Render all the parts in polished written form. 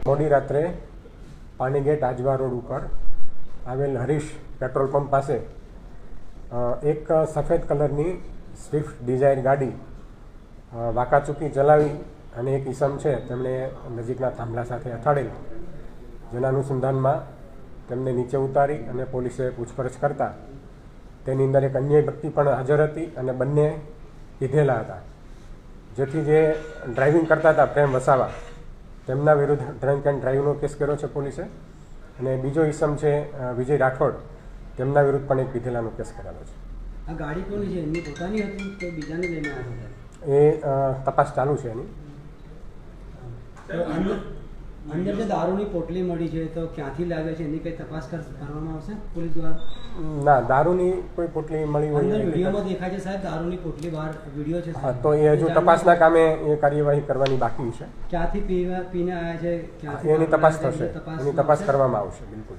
મોડી રાત્રે પાણીગેટ આજવા રોડ ઉપર આવેલ હરીશ પેટ્રોલ પંપ પાસે એક સફેદ કલરની સ્વિફ્ટ ડિઝાયર ગાડી વાંકાચૂકી ચલાવી અને એક ઈસમ છે તેમણે નજીકના થાંભલા સાથે અથાડેલ, જેના અનુસંધાનમાં તેમને નીચે ઉતારી અને પોલીસે પૂછપરછ કરતા તેની અંદર એક અન્ય વ્યક્તિ પણ હાજર હતી અને બંને પીધેલા હતા, જેથી જે ડ્રાઇવિંગ કરતા હતા પ્રેમ વસાવા તેમના વિરુદ્ધ ડ્રંક એન્ડ ડ્રાઈવનો કેસ કર્યો છે પોલીસે. અને બીજો ઈસમ છે વિજય રાઠોડ, તેમના વિરુદ્ધ પણ એક પીધેલાનો કેસ કરેલો છે. આ ગાડી કોની છે? એમની પોતાની હતી કે બીજાને લઈને આવ્યા હતા? એ તપાસ ચાલુ છે એની. અંદર જે દારૂની પોટલી મળી છે તો ક્યાંથી લાગે છે એની કઈ તપાસ કરવામાં આવશે પોલીસ દ્વારા? ના, દારૂની કોઈ પોટલી મળી હોય અંદર વિડીયોમાં દેખાય છે સાહેબ, દારૂની પોટલી બહાર વિડીયો છે. હા, તો એ હજુ તપાસના કામે એ કાર્યવાહી કરવાની બાકી છે. ક્યાંથી પીને આવ્યા છે, ક્યાંથી એની તપાસ થશે, એની તપાસ કરવામાં આવશે. બિલકુલ.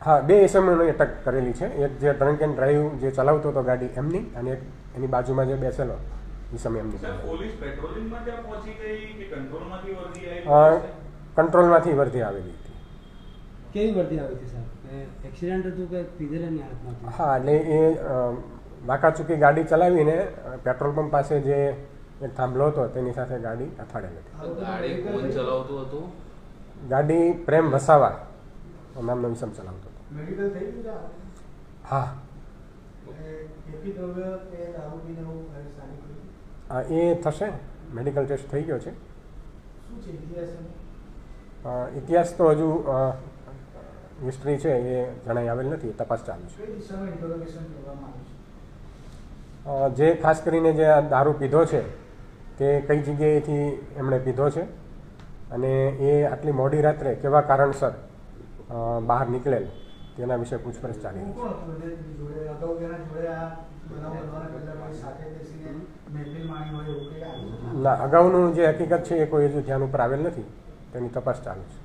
હા, બે ઇસમોની અટક કરેલી છે. એક જે ડ્રંક એન્ડ ડ્રાઈવ જે ચલાવતો હતો ગાડી એમની, અને એક એની બાજુમાં જે બેસેલો ઈસમ એમની. કંટ્રોલમાંથી વર્ધી આવેલી હતી. કેવી વર્દી આવી હતી સાહેબ? એક્સિડન્ટ હતું કે પીધેલાની હાલતમાં? હા, એટલે એ વાંકાચૂકી ગાડી ચલાવીને પેટ્રોલ પંપ પાસે જે એક થાંભલો હતો તેની સાથે ગાડી અથાડેલી હતી. ગાડી કોણ ચલાવતું હતું? ગાડી પ્રેમ વસાવા નામનો ઈસમ ચલાવતો હતો. મેડિકલ થઈ ગયું? હા, એ થશે. મેડિકલ ટેસ્ટ થઈ ગયો છે. શું છે ઇતિહાસ? ઇતિહાસ તો હજુ હિસ્ટ્રી છે એ જણાઈ આવેલ નથી, તપાસ ચાલુ છે. જે ખાસ કરીને જે આ દારૂ પીધો છે તે કઈ જગ્યાએથી એમણે પીધો છે અને એ આટલી મોડી રાત્રે કેવા કારણસર બહાર નીકળેલ તેના વિશે પૂછપરછ ચાલી રહી છે. ના, અગાઉનું જે હકીકત છે એ કોઈ હજુ ધ્યાન ઉપર આવેલ નથી, તેની તપાસ ચાલુ છે.